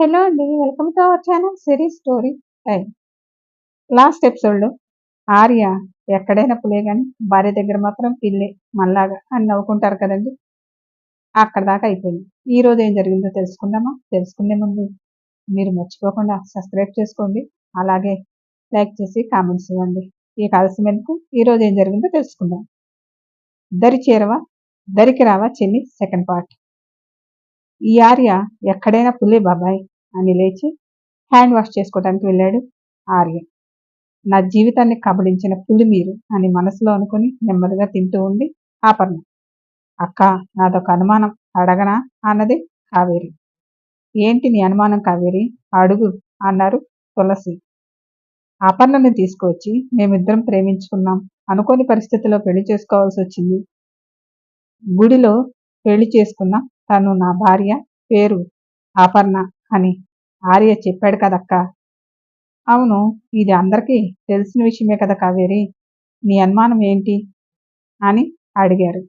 Hello అండి. Welcome to our channel series story time. Last ఎపిసోడ్‌లో ఆర్య ఎక్కడైనా పులే గాని భార్య దగ్గర మాత్రం పిల్లే మనలాగా అని నవ్వుకుంటారు కదండీ! అక్కడి దాకా అయిపోయింది. ఈరోజు ఏం జరిగిందో తెలుసుకుందామా? తెలుసుకునే ముందు మీరు మర్చిపోకుండా సబ్స్క్రైబ్ చేసుకోండి. అలాగే లైక్ చేసి కామెంట్స్ ఇవ్వండి. ఇక ఆలస్యం ఎందుకు ఈరోజు ఏం జరిగిందో తెలుసుకుందాం. దరి చేరవా దరికి రావా చెల్లి సెకండ్ పార్ట్. ఈ ఆర్య ఎక్కడైనా పులే బాబాయ్ అని లేచి హ్యాండ్ వాష్ చేసుకోవడానికి వెళ్ళాడు ఆర్య. నా జీవితాన్ని కబళించిన పులి మీరు అని మనసులో అనుకుని నెమ్మదిగా తింటూ ఉంది ఆపర్ణ. అక్క, నాదొక అనుమానం అడగనా అన్నది కావేరి. ఏంటి నీ అనుమానం కావేరి? అడుగు అన్నారు తులసి. అపర్ణని తీసుకువచ్చి మేమిద్దరం ప్రేమించుకున్నాం, అనుకోని పరిస్థితిలో పెళ్లి చేసుకోవాల్సి వచ్చింది. గుడిలో పెళ్లి చేసుకున్న తను నా భార్య, పేరు అపర్ణ అని ఆర్య చెప్పాడు కదక్క. అవును, ఇది అందరికీ తెలిసిన విషయమే కదా కావేరి, నీ అనుమానం ఏంటి అని అడిగారు.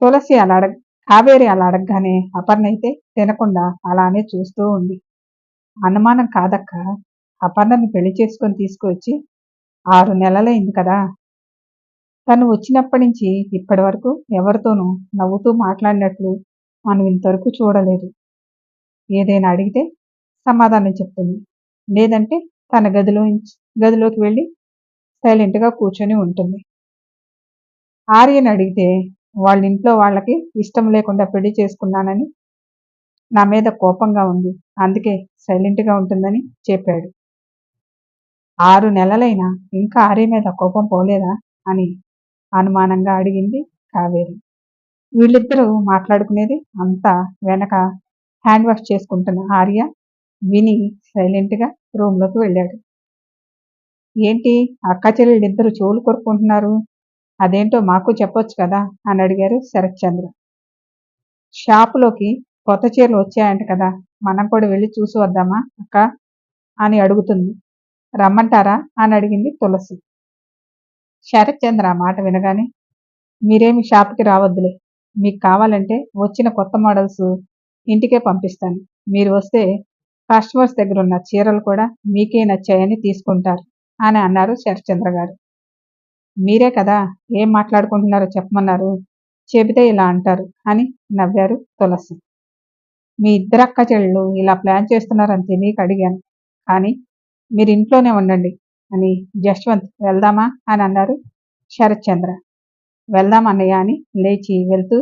తులసి కావేరి అలా అడగగానే అపర్ణ అయితే తినకుండా అలానే చూస్తూ ఉంది. అనుమానం కాదక్క, అపర్ణని పెళ్లి చేసుకొని తీసుకువచ్చి 6 నెలలైంది కదా. తను వచ్చినప్పటి నుంచి ఇప్పటి వరకు ఎవరితోనూ నవ్వుతూ మాట్లాడినట్లు మనం ఇంతవరకు చూడలేదు. ఏదైనా అడిగితే సమాధానం చెప్తుంది, లేదంటే తన గదిలోకి వెళ్ళి సైలెంట్గా కూర్చొని ఉంటుంది. ఆర్యని అడిగితే వాళ్ళ ఇంట్లో వాళ్ళకి ఇష్టం లేకుండా పెళ్లి చేసుకున్నానని నా మీద కోపంగా ఉంది, అందుకే సైలెంట్గా ఉంటుందని చెప్పాడు. 6 నెలలైనా ఇంకా ఆర్య మీద కోపం పోలేదా అని అనుమానంగా అడిగింది కావేరి. వీళ్ళిద్దరూ మాట్లాడుకునేది అంతా వెనక హ్యాండ్ వాష్ చేసుకుంటున్న ఆర్య విని సైలెంట్గా రూమ్లోకి వెళ్ళాడు. ఏంటి అక్క చెల్లెళ్ళిద్దరూ చెవులు కొరుక్కుంటున్నారు, అదేంటో మాకు చెప్పొచ్చు కదా అని అడిగారు శరత్ చంద్ర. షాపులోకి కొత్త చీరలు వచ్చాయంట కదా, మనం కూడా వెళ్ళి చూసి వద్దామా అక్క అని అడుగుతుంది. రమ్మంటారా అని అడిగింది తులసి. శరత్ చంద్ర మాట వినగానే, మీరేమి షాప్కి రావద్దులే, మీకు కావాలంటే వచ్చిన కొత్త మోడల్స్ ఇంటికే పంపిస్తాను, మీరు వస్తే కస్టమర్స్ దగ్గర ఉన్న చీరలు కూడా మీకే నచ్చాయని తీసుకుంటారు అని అన్నారు శరత్చంద్ర గారు. మీరే కదా ఏం మాట్లాడుకుంటున్నారో చెప్పమన్నారు, చెబితే ఇలా అంటారు అని నవ్వారు తులసి. మీ ఇద్దరు అక్క చెల్లెళ్ళు ఇలా ప్లాన్ చేస్తున్నారని తెలియక అడిగాను, కానీ మీరు ఇంట్లోనే ఉండండి అని జశ్వంత్ వెళ్దామా అని అన్నారు శరత్చంద్ర. వెళ్దాం అన్నయ్య అని లేచి వెళ్తూ,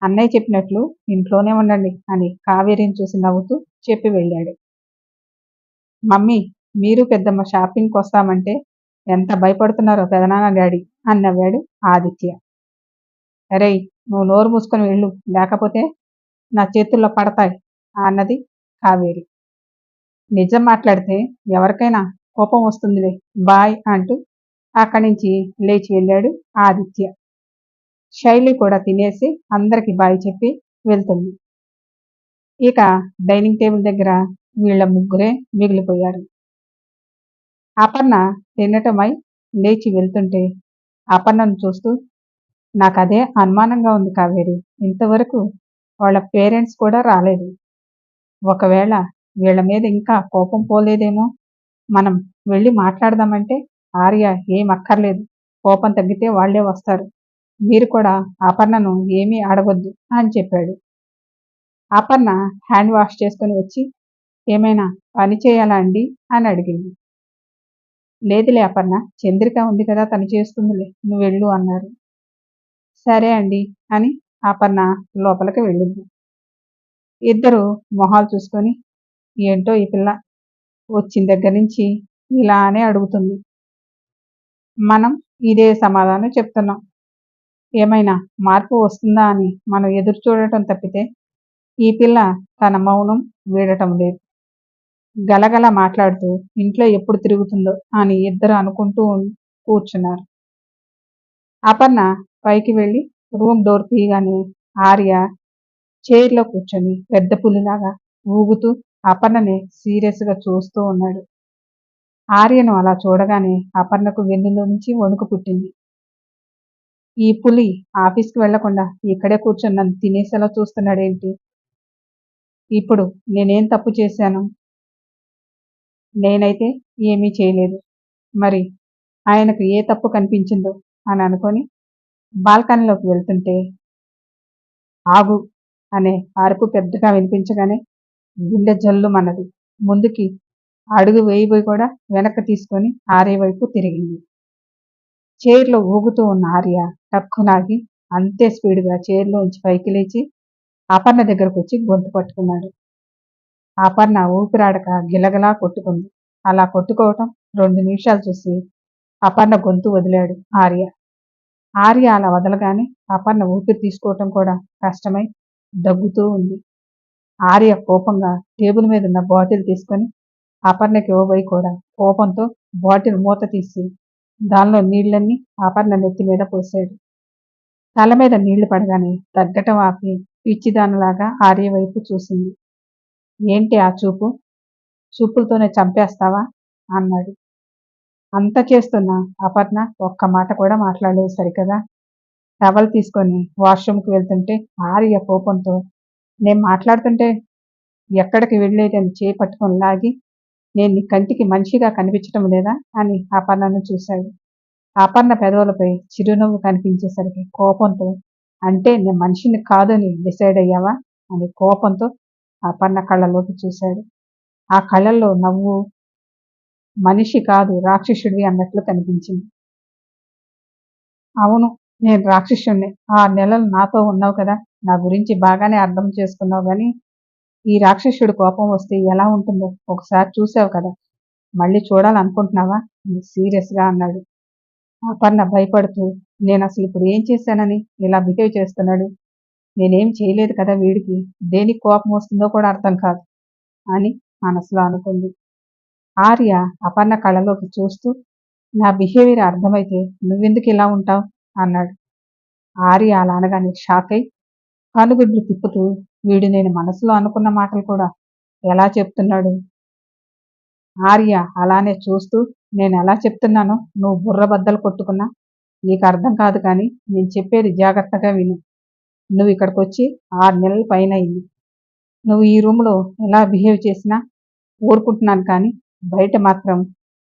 అన్నయ్య చెప్పినట్లు ఇంట్లోనే ఉండండి అని కావేరిని చూసి నవ్వుతూ చెప్పి వెళ్ళాడు. మమ్మీ, మీరు పెద్దమ్మ షాపింగ్కి వస్తామంటే ఎంత భయపడుతున్నారో పెదనాన్న డాడీ అని నవ్వాడు ఆదిత్య. రేయ్, నువ్వు నోరు మూసుకొని వెళ్ళు, లేకపోతే నా చేతుల్లో పడతాయి అన్నది కావేరి. నిజం మాట్లాడితే ఎవరికైనా కోపం వస్తుందిలే, బాయ్ అంటూ అక్కడి నుంచి లేచి వెళ్ళాడు ఆదిత్య. శైలి కూడా తినేసి అందరికి బాయ్ చెప్పి వెళ్తుంది. ఇక డైనింగ్ టేబుల్ దగ్గర వీళ్ళ ముగ్గురే మిగిలిపోయారు. అపర్ణ తినటమై లేచి వెళ్తుంటే అపర్ణను చూస్తూ, నాకు అదే అనుమానంగా ఉంది కావేరి, ఇంతవరకు వాళ్ళ పేరెంట్స్ కూడా రాలేదు. ఒకవేళ వీళ్ళ మీద ఇంకా కోపం పోలేదేమో, మనం వెళ్ళి మాట్లాడదామంటే ఆర్య ఏం అక్కర్లేదు, కోపం తగ్గితే వాళ్లే వస్తారు, మీరు కూడా అపర్ణను ఏమీ అడగొద్దు అని చెప్పాడు. అపర్ణ హ్యాండ్ వాష్ చేసుకుని వచ్చి, ఏమైనా పని చేయాలా అండి అని అడిగింది. లేదులే అపర్ణ, చంద్రిక ఉంది కదా తను చేస్తుందిలే, నువ్వు వెళ్ళు అన్నారు. సరే అండి అని అపర్ణ లోపలికి వెళ్ళింది. ఇద్దరు మొహాలు చూసుకొని, ఏంటో ఈ పిల్ల వచ్చిన దగ్గర నుంచి ఇలానే అడుగుతుంది, మనం ఇదే సమాధానం చెప్తున్నాం, ఏమైనా మార్పు వస్తుందా అని మనం ఎదురు చూడటం తప్పితే ఈ పిల్ల తన మౌనం వీడటం లేదు. గలగల మాట్లాడుతూ ఇంట్లో ఎప్పుడు తిరుగుతుందో అని ఇద్దరు అనుకుంటూ కూర్చున్నారు. అపర్ణ పైకి వెళ్ళి రూమ్ డోర్ తీయగానే ఆర్య చైర్లో కూర్చొని పెద్ద పులిలాగా ఊగుతూ అపర్ణని సీరియస్గా చూస్తూ ఉన్నాడు. ఆర్యను అలా చూడగానే అపర్ణకు వెన్నులో నుంచి వణుకు పుట్టింది. ఈ పులి ఆఫీస్కి వెళ్లకుండా ఇక్కడే కూర్చొని నన్ను తినేసేలా చూస్తున్నాడేంటి? ఇప్పుడు నేనేం తప్పు చేశాను? నేనైతే ఏమీ చేయలేదు. మరి ఆయనకు ఏ తప్పు కనిపించిందో అని అనుకొని బాల్కనీలోకి వెళ్తుంటే ఆగు అనే అరుపు పెద్దగా వినిపించగానే గుండె జల్లుమన్నది. ముందుకి అడుగు వేయబోయి కూడా వెనక్కి తీసుకొని ఆర్య వైపు తిరిగింది. చైర్లో ఊగుతూ ఉన్న ఆర్య టక్కునాగి అంతే స్పీడ్గా చైర్లోంచి పైకి లేచి అపర్ణ దగ్గరకు వచ్చి గొంతు పట్టుకున్నాడు. అపర్ణ ఊపిరాడక గిలగలా కొట్టుకుంది. అలా కొట్టుకోవటం 2 నిమిషాలు చూసి అపర్ణ గొంతు వదిలాడు ఆర్య. ఆర్య అలా వదలగానే అపర్ణ ఊపిరి తీసుకోవటం కూడా కష్టమై దగ్గుతూ ఉంది. ఆర్య కోపంగా టేబుల్ మీద ఉన్న బాటిల్ తీసుకొని అపర్ణకి ఇవ్వబోయి కూడా కోపంతో బాటిల్ మూత తీసి దానిలో నీళ్ళన్నీ అపర్ణ నెత్తి మీద పోసాడు. తల మీద నీళ్లు పడగానే తగ్గటం ఆపి పిచ్చిదానిలాగా ఆర్య వైపు చూసింది. ఏంటి ఆ చూపు? చూపులతోనే చంపేస్తావా అన్నాడు. అంత చేస్తున్న అపర్ణ ఒక్క మాట కూడా మాట్లాడలేదు సరికదా. టవల్ తీసుకొని వాష్రూమ్కి వెళ్తుంటే ఆర్య కోపంతో నేను మాట్లాడుతుంటే ఎక్కడికి వెళ్ళేదని చేయి పట్టుకొని లాగి నేను నీ కంటికి మనిషిగా కనిపించటం లేదా అని అపర్ణను చూశాడు. అపర్ణ పెదవులపై చిరునవ్వు కనిపించేసరికి కోపంతో అంటే నేను మనిషిని కాదని డిసైడ్ అయ్యావా అని కోపంతో అపర్ణ కళ్ళలోకి చూశాడు. ఆ కళ్ళల్లో నవ్వు మనిషి కాదు రాక్షసుడివి అన్నట్లు కనిపించింది. అవును, నేను రాక్షసుణ్ణి. 6 నెలలు నాతో ఉన్నావు కదా, నా గురించి బాగానే అర్థం చేసుకున్నావు గాని ఈ రాక్షసుడి కోపం వస్తే ఎలా ఉంటుందో ఒకసారి చూసావు కదా, మళ్ళీ చూడాలనుకుంటున్నావా అని సీరియస్గా అన్నాడు. అపర్ణ భయపడుతూ నేను అసలు ఇప్పుడు ఏం చేశానని ఇలా బిహేవ్ చేస్తున్నాడు, నేనేం చేయలేదు కదా వీడికి, దేనికి కోపం వస్తుందో కూడా అర్థం కాదు అని మనసులో అనుకుంది. ఆర్య అపర్ణ కళ్ళలోకి చూస్తూ నా బిహేవియర్ అర్థమైతే నువ్వెందుకు ఇలా ఉంటావు అన్నాడు. ఆర్య అలా అనగానే షాక్ అయి కనుగుడ్లు తిప్పుతూ వీడు నేను మనసులో అనుకున్న మాటలు కూడా ఎలా చెప్తున్నాడు. ఆర్య అలానే చూస్తూ నేను ఎలా చెప్తున్నానో నువ్వు బుర్ర బద్దలు కొట్టుకున్నా నీకు అర్థం కాదు, కానీ నేను చెప్పేది జాగ్రత్తగా విను. నువ్వు ఇక్కడికి వచ్చి 6 నెలల పైన అయింది. నువ్వు ఈ రూమ్లో ఎలా బిహేవ్ చేసినా ఊరుకుంటున్నాను, కానీ బయట మాత్రం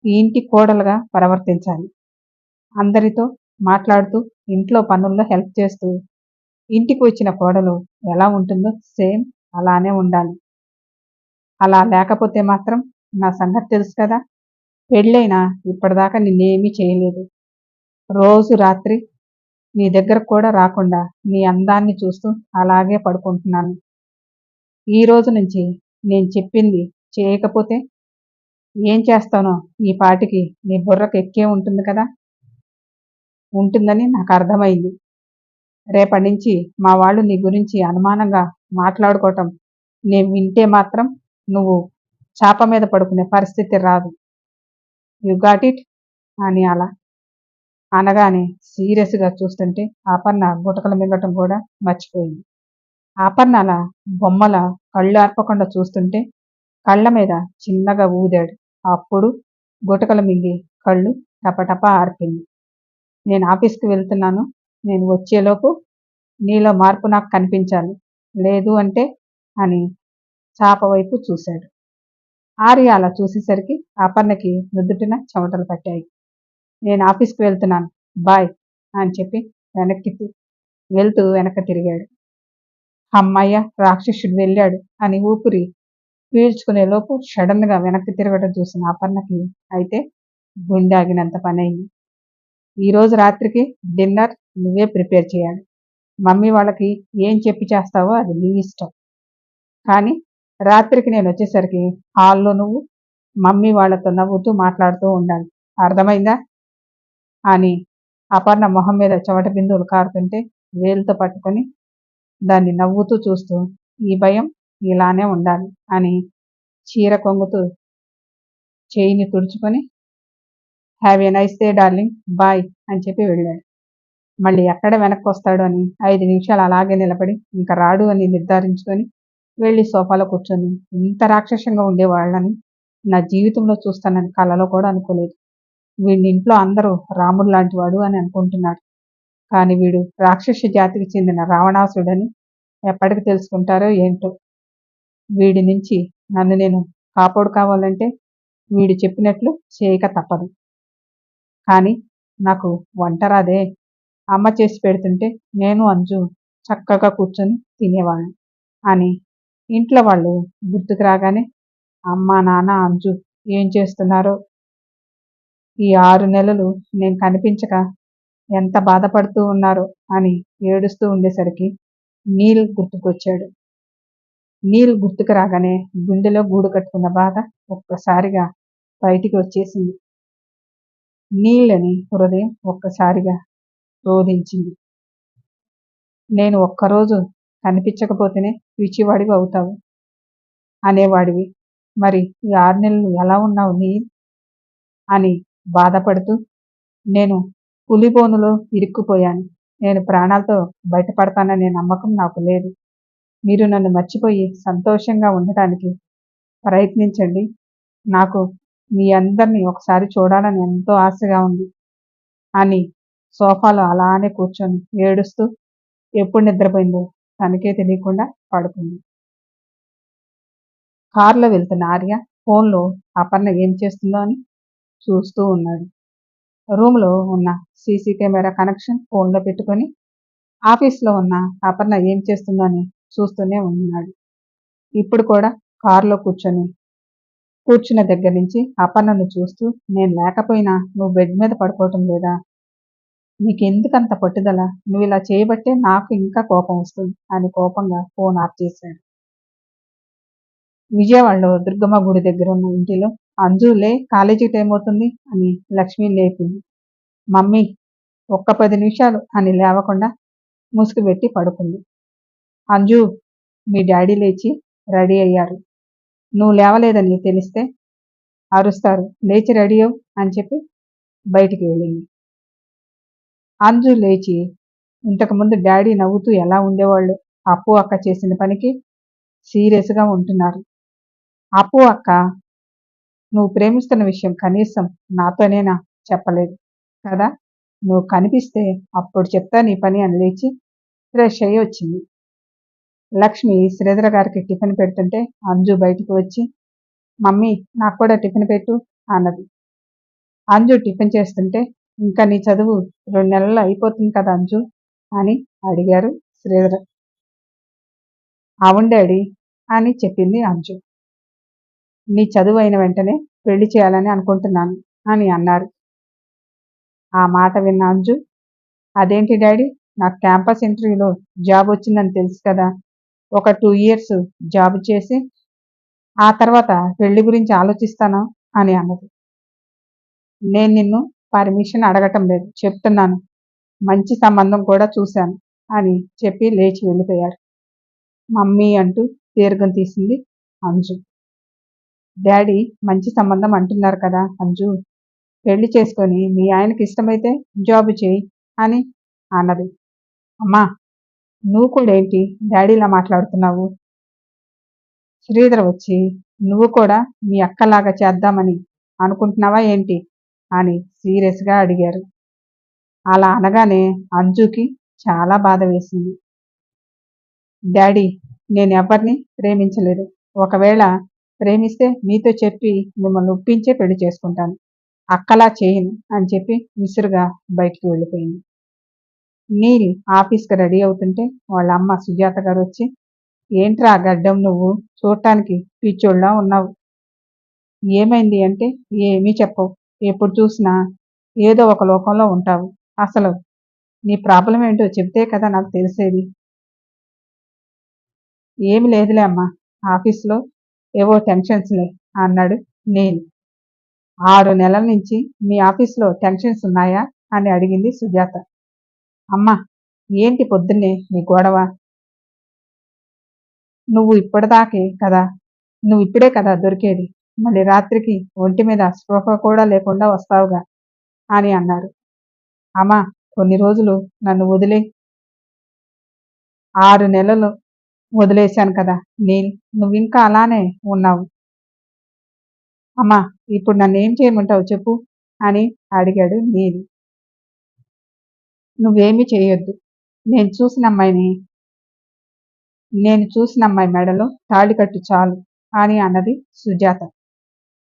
ఈ ఇంటి కోడలుగా ప్రవర్తించాలి. అందరితో మాట్లాడుతూ ఇంట్లో పనుల్లో హెల్ప్ చేస్తూ ఇంటికి వచ్చిన కోడలు ఎలా ఉంటుందో సేమ్ అలానే ఉండాలి. అలా లేకపోతే మాత్రం నా సంగతి తెలుసు కదా, పెళ్ళైనా ఇప్పటిదాకా నిన్నేమీ చేయలేదు. రోజు రాత్రి నీ దగ్గర కూడా రాకుండా నీ అందాన్ని చూస్తూ అలాగే పడుకుంటున్నాను. ఈ రోజు నుంచి నేను చెప్పింది చేయకపోతే ఏం చేస్తానో ఈ పాటికి నీ బుర్రకు ఎక్కే ఉంటుంది కదా, ఉంటుందని నాకు అర్థమైంది. రేపటి నుంచి మా వాళ్ళు నీ గురించి అనుమానంగా మాట్లాడుకోవటం నేను వింటే మాత్రం నువ్వు చాప మీద పడుకునే పరిస్థితి రాదు. యు గాట్ ఇట్ అని అలా అనగానే సీరియస్గా చూస్తుంటే అపర్ణ గుటకలు మింగటం కూడా మర్చిపోయింది. అపర్ణ అలా బొమ్మల కళ్ళు ఆర్పకుండా చూస్తుంటే కళ్ళ మీద చిన్నగా ఊదాడు. అప్పుడు గుటకలు మింగి కళ్ళు టపటపా ఆర్పింది. నేను ఆఫీస్కి వెళ్తున్నాను, నేను వచ్చేలోపు నీలో మార్పు నాకు కనిపించాలి, లేదు అంటే అని చాప వైపు చూశాడు. ఆర్య అలా చూసేసరికి అపర్ణకి నుదుటిన చెమటలు పట్టాయి. నేను ఆఫీస్కి వెళ్తున్నాను, బాయ్ అని చెప్పి వెళ్తూ వెనక్కి తిరిగాడు. అమ్మయ్య, రాక్షసుడు వెళ్ళాడు అని ఊపిరి పీల్చుకునేలోపు సడన్గా వెనక్కి తిరగడం చూసిన అపర్ణకి అయితే గుండె ఆగినంత పని అయింది. ఈరోజు రాత్రికి డిన్నర్ నువ్వే ప్రిపేర్ చేయాలి. మమ్మీ వాళ్ళకి ఏం చెప్పి చేస్తావో అది నీ ఇష్టం, కానీ రాత్రికి నేను వచ్చేసరికి హాల్లో నువ్వు మమ్మీ వాళ్ళతో నవ్వుతూ మాట్లాడుతూ ఉండాలి, అర్థమైందా అని అపర్ణ మొహం మీద చెమట బిందువులు కారుతుంటే వేలుతో పట్టుకొని దాన్ని నవ్వుతూ చూస్తూ ఈ భయం ఇలానే ఉండాలి అని చీర కొంగుతూ చేయిని తుడుచుకొని have a nice day darling, bye అని చెప్పి వెళ్ళాడు. మళ్ళీ ఎక్కడ వెనక్కి వస్తాడు అని 5 నిమిషాలు అలాగే నిలబడి ఇంకా రాడు అని నిర్ధారించుకొని వెళ్ళి సోఫాలో కూర్చొని ఇంత రాక్షసంగా ఉండేవాళ్ళని నా జీవితంలో చూస్తానని కలలో కూడా అనుకోలేదు. వీడిని ఇంట్లో అందరూ రాముడు లాంటి వాడు అని అనుకుంటున్నాడు, కాని వీడు రాక్షస జాతికి చెందిన రావణాసుడని ఎప్పటికి తెలుసుకుంటారో ఏంటో. వీడి నుంచి నన్ను నేను కాపాడుకోవాలంటే వీడు చెప్పినట్లు చేయక తప్పదు. కానీ నాకు వంట రాదే. అమ్మ చేసి పెడుతుంటే నేను అంజు చక్కగా కూర్చొని తినేవాళ్ళం అని ఇంట్లో వాళ్ళు గుర్తుకు రాగానే అమ్మ, నాన్న, అంజు ఏం చేస్తున్నారో, ఈ 6 నెలలు నేను కనిపించక ఎంత బాధపడుతూ ఉన్నారో అని ఏడుస్తూ ఉండేసరికి నీల్ గుర్తుకొచ్చాడు. నీల్ గుర్తుకు రాగానే గుండెలో గూడు కట్టుకున్న బాధ ఒక్కసారిగా బయటికి వచ్చేసింది. నీళ్ళని హృదయం ఒక్కసారిగా రోధించింది. నేను ఒక్కరోజు కనిపించకపోతేనే పిచ్చివాడివి అవుతావు అనేవాడివి. మరి ఈ 6 నెలలు ఎలా ఉన్నావు నీల్ అని బాధపడుతూ, నేను పులిబోనులో ఇరుక్కుపోయాను. నేను ప్రాణాలతో బయటపడతాననే నమ్మకం నాకు లేదు. మీరు నన్ను మర్చిపోయి సంతోషంగా ఉండటానికి ప్రయత్నించండి. నాకు మీ అందరినీ ఒకసారి చూడాలని ఎంతో ఆశగా ఉంది అని సోఫాలో అలానే కూర్చొని ఏడుస్తూ ఎప్పుడు నిద్రపోయిందో తనకే తెలియకుండా పడుకుంది. కారులో వెళ్తున్న ఆర్య ఫోన్లో అపర్ణ ఏం చేస్తుందో అని చూస్తూ ఉన్నాడు. రూమ్లో ఉన్న సీసీ కెమెరా కనెక్షన్ ఫోన్లో పెట్టుకొని ఆఫీస్లో ఉన్న అపర్ణ ఏం చేస్తుందో అని చూస్తూనే ఉన్నాడు. ఇప్పుడు కూడా కారులో కూర్చున్న దగ్గర నుంచి అపర్ణను చూస్తూ, నేను లేకపోయినా నువ్వు బెడ్ మీద పడుకోవటం లేదా? నీకెందుకంత పట్టుదల? నువ్వు ఇలా చేయబట్టే నాకు ఇంకా కోపం వస్తుంది అని కోపంగా ఫోన్ ఆఫ్ చేశాడు. విజయవాడలో దుర్గమ్మ గుడి దగ్గర ఉన్న ఇంటిలో అంజులే, కాలేజీ టైం అవుతుంది అని లక్ష్మి లేపింది. మమ్మీ ఒక్క 10 నిమిషాలు అని లేవకుండా ముసుగు పెట్టి పడుకుంది. అంజు, మీ డాడీ లేచి రెడీ అయ్యారు. నువ్వు లేవలేదని తెలిస్తే అరుస్తారు. లేచి రెడీ అవ్వు అని చెప్పి బయటికి వెళ్ళింది. అంజు లేచి ఇంతకుముందు డాడీ నవ్వుతూ ఎలా ఉండేవాళ్ళు, అప్పు అక్క చేసిన పనికి సీరియస్గా ఉంటున్నారు. అప్పు అక్క నువ్వు ప్రేమిస్తున్న విషయం కనీసం నాతోనేనా చెప్పలేదు కదా? నువ్వు కనిపిస్తే అప్పుడు చెప్తా నీ పని అని లేచి ఫ్రెష్ అయ్యి వచ్చింది. లక్ష్మి శ్రీధర గారికి టిఫిన్ పెడుతుంటే అంజు బయటికి వచ్చి, మమ్మీ నాకు కూడా టిఫిన్ పెట్టు అన్నది. అంజు టిఫిన్ చేస్తుంటే, ఇంకా నీ చదువు 2 నెలలు అయిపోతుంది కదా అంజు అని అడిగారు శ్రీధర్. అవును డాడీ అని చెప్పింది అంజు. నీ చదువు అయిన వెంటనే పెళ్లి చేయాలని అనుకుంటున్నాను అని అన్నారు. ఆ మాట విన్న అంజు, అదేంటి డాడీ, నాకు క్యాంపస్ ఇంటర్వ్యూలో జాబ్ వచ్చిందని తెలుసు కదా, ఒక 2 years జాబ్ చేసి ఆ తర్వాత పెళ్లి గురించి ఆలోచిస్తాను అని అన్నది. నేను నిన్ను పర్మిషన్ అడగటం లేదు, చెప్తున్నాను. మంచి సంబంధం కూడా చూశాను అని చెప్పి లేచి వెళ్ళిపోయాడు. మమ్మీ అంటూ దీర్ఘం తీసింది అంజు. డాడీ మంచి సంబంధం అంటున్నారు కదా అంజు, పెళ్లి చేసుకొని మీ ఆయనకి ఇష్టమైతే జాబ్ చేయి అని అన్నది. అమ్మా, నువ్వు కూడా ఏంటి డాడీలా మాట్లాడుతున్నావు? శ్రీధర్ వచ్చి, నువ్వు కూడా మీ అక్కలాగా చేద్దామని అనుకుంటున్నావా ఏంటి అని సీరియస్గా అడిగారు. అలా అనగానే అంజుకి చాలా బాధ వేసింది. డాడీ, నేను ఎవరిని ప్రేమించలేదు. ఒకవేళ ప్రేమిస్తే మీతో చెప్పి మిమ్మల్ని ఒప్పించే పెళ్లి చేసుకుంటాను. అక్కలా చేయను అని చెప్పి విసురుగా బయటికి వెళ్ళిపోయింది. నీల్ ఆఫీస్కి రెడీ అవుతుంటే వాళ్ళ అమ్మ సుజాత గారు వచ్చి, ఏంట్రా గడ్డం, నువ్వు చూడటానికి పిచ్చోళ్ళ ఉన్నావు. ఏమైంది అంటే ఏమీ చెప్పవు. ఎప్పుడు చూసినా ఏదో ఒక లోకంలో ఉంటావు. అసలు నీ ప్రాబ్లం ఏంటో చెప్తే కదా నాకు తెలిసేది. ఏమి లేదులే అమ్మా, ఆఫీస్లో ఏవో టెన్షన్స్లే అన్నాడు నీల్. 6 నెలల నుంచి మీ ఆఫీస్లో టెన్షన్స్ ఉన్నాయా అని అడిగింది సుజాత. అమ్మా, ఏంటి పొద్దున్నే నీ గొడవ? నువ్వు ఇప్పుడే కదా దొరికేది, మళ్ళీ రాత్రికి ఒంటి మీద స్పృహ కూడా లేకుండా వస్తావుగా అని అన్నారు. అమ్మా, కొన్ని రోజులు నన్ను వదిలే. 6 నెలలు వదిలేశాను కదా నీల్, నువ్వింకా అలానే ఉన్నావు. అమ్మా, ఇప్పుడు నన్ను ఏం చేయమంటావు చెప్పు అని అడిగాడు నీల్. నువ్వేమీ చేయొద్దు. నేను చూసిన అమ్మాయిని నేను చూసిన అమ్మాయి మెడలో తాళికట్టు చాలు అని అన్నది సుజాత.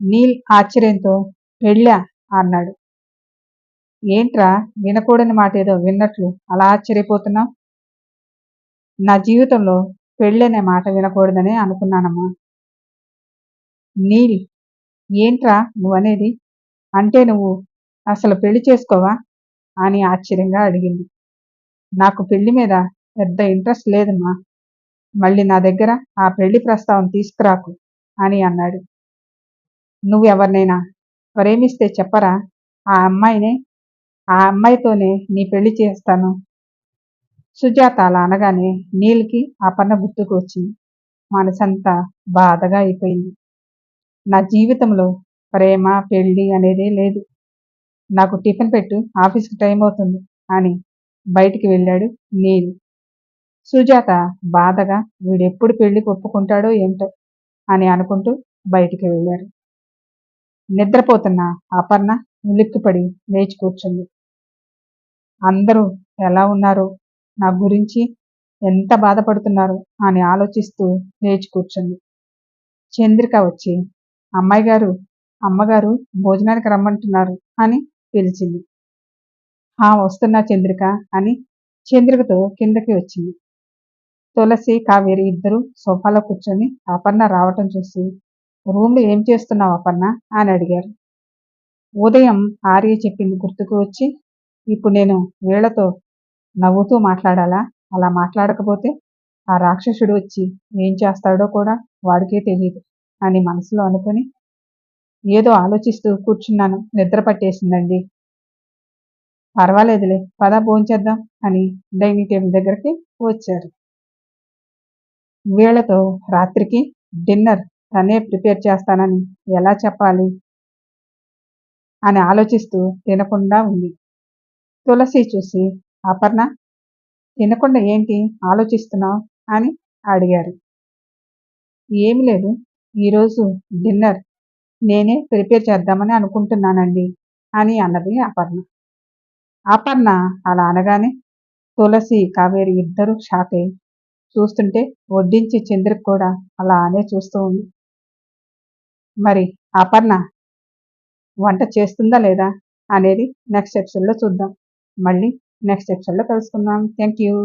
నీల్ ఆశ్చర్యంతో పెళ్ళా అన్నాడు. ఏంట్రా వినకూడని మాట ఏదో విన్నట్లు అలా ఆశ్చర్యపోతున్నావు? నా జీవితంలో పెళ్ళనే మాట వినకూడదనే అనుకున్నానమ్మా. నీల్, ఏంట్రా నువ్వనేది? అంటే నువ్వు అసలు పెళ్లి చేసుకోవా అని ఆశ్చర్యంగా అడిగింది. నాకు పెళ్లి మీద పెద్ద ఇంట్రెస్ట్ లేదమ్మా. మళ్ళీ నా దగ్గర ఆ పెళ్లి ప్రస్తావన తీసుకురాకు అని అన్నాడు. నువ్వెవరినైనా ప్రేమిస్తే చెప్పరా? ఆ అమ్మాయితోనే నీ పెళ్లి చేస్తాను. సుజాత అలా అనగానే నీల్కి అపర్ణ గుర్తుకు వచ్చింది. మనసంతా బాధగా అయిపోయింది. నా జీవితంలో ప్రేమ పెళ్లి అనేదే లేదు. నాకు టిఫిన్ పెట్టు, ఆఫీస్కి టైం అవుతుంది అని బయటికి వెళ్ళాడు నీల్. సుజాత బాధగా వీడెప్పుడు పెళ్లికి ఒప్పుకుంటాడో ఏంటో అని అనుకుంటూ బయటికి వెళ్ళారు. నిద్రపోతున్న అపర్ణ ఉలిక్కిపడి లేచి కూర్చుంది. అందరూ ఎలా ఉన్నారు, నా గురించి ఎంత బాధపడుతున్నారు అని ఆలోచిస్తూ లేచి కూర్చుంది. చంద్రిక వచ్చి అమ్మాయి గారు, అమ్మగారు భోజనానికి రమ్మంటున్నారు అని పిలిచింది. వస్తున్నా చంద్రిక అని చంద్రికతో కిందకి వచ్చింది. తులసి కావేరి ఇద్దరు సోఫాలో కూర్చొని అపర్ణ రావటం చూసి రూమ్లో ఏం చేస్తున్నావు అపర్ణ అని అడిగారు. ఉదయం ఆర్య చెప్పింది గుర్తుకు వచ్చి ఇప్పుడు నేను వీళ్లతో నవ్వుతూ మాట్లాడాలా? అలా మాట్లాడకపోతే ఆ రాక్షసుడు వచ్చి ఏం చేస్తాడో కూడా వాడికే తెలియదు అని మనసులో అనుకుని ఏదో ఆలోచిస్తూ కూర్చున్నాను, నిద్ర పట్టేసిందండి. పర్వాలేదులే, పద భోంచేద్దాం అని డైనింగ్ టేబుల్ దగ్గరికి వచ్చారు. వీళ్లతో రాత్రికి డిన్నర్ తనే ప్రిపేర్ చేస్తానని ఎలా చెప్పాలి అని ఆలోచిస్తూ తినకుండా ఉంది. తులసి చూసి అపర్ణ, తినకుండా ఏంటి ఆలోచిస్తున్నావు అని అడిగారు. ఏమి లేదు, ఈరోజు డిన్నర్ నేనే ప్రిపేర్ చేద్దామని అనుకుంటున్నానండి అని అన్నది అపర్ణ. అపర్ణ అలా అనగానే తులసి కావేరి ఇద్దరు షాక్ అయ్యి చూస్తుంటే వడ్డించి చంద్రికి కూడా అలానే చూస్తూ ఉంది. మరి అపర్ణ వంట చేస్తుందా లేదా అనేది నెక్స్ట్ ఎపిసోడ్లో చూద్దాం. మళ్ళీ నెక్స్ట్ ఎపిసోడ్లో కలుసుకుందాం. Thank you.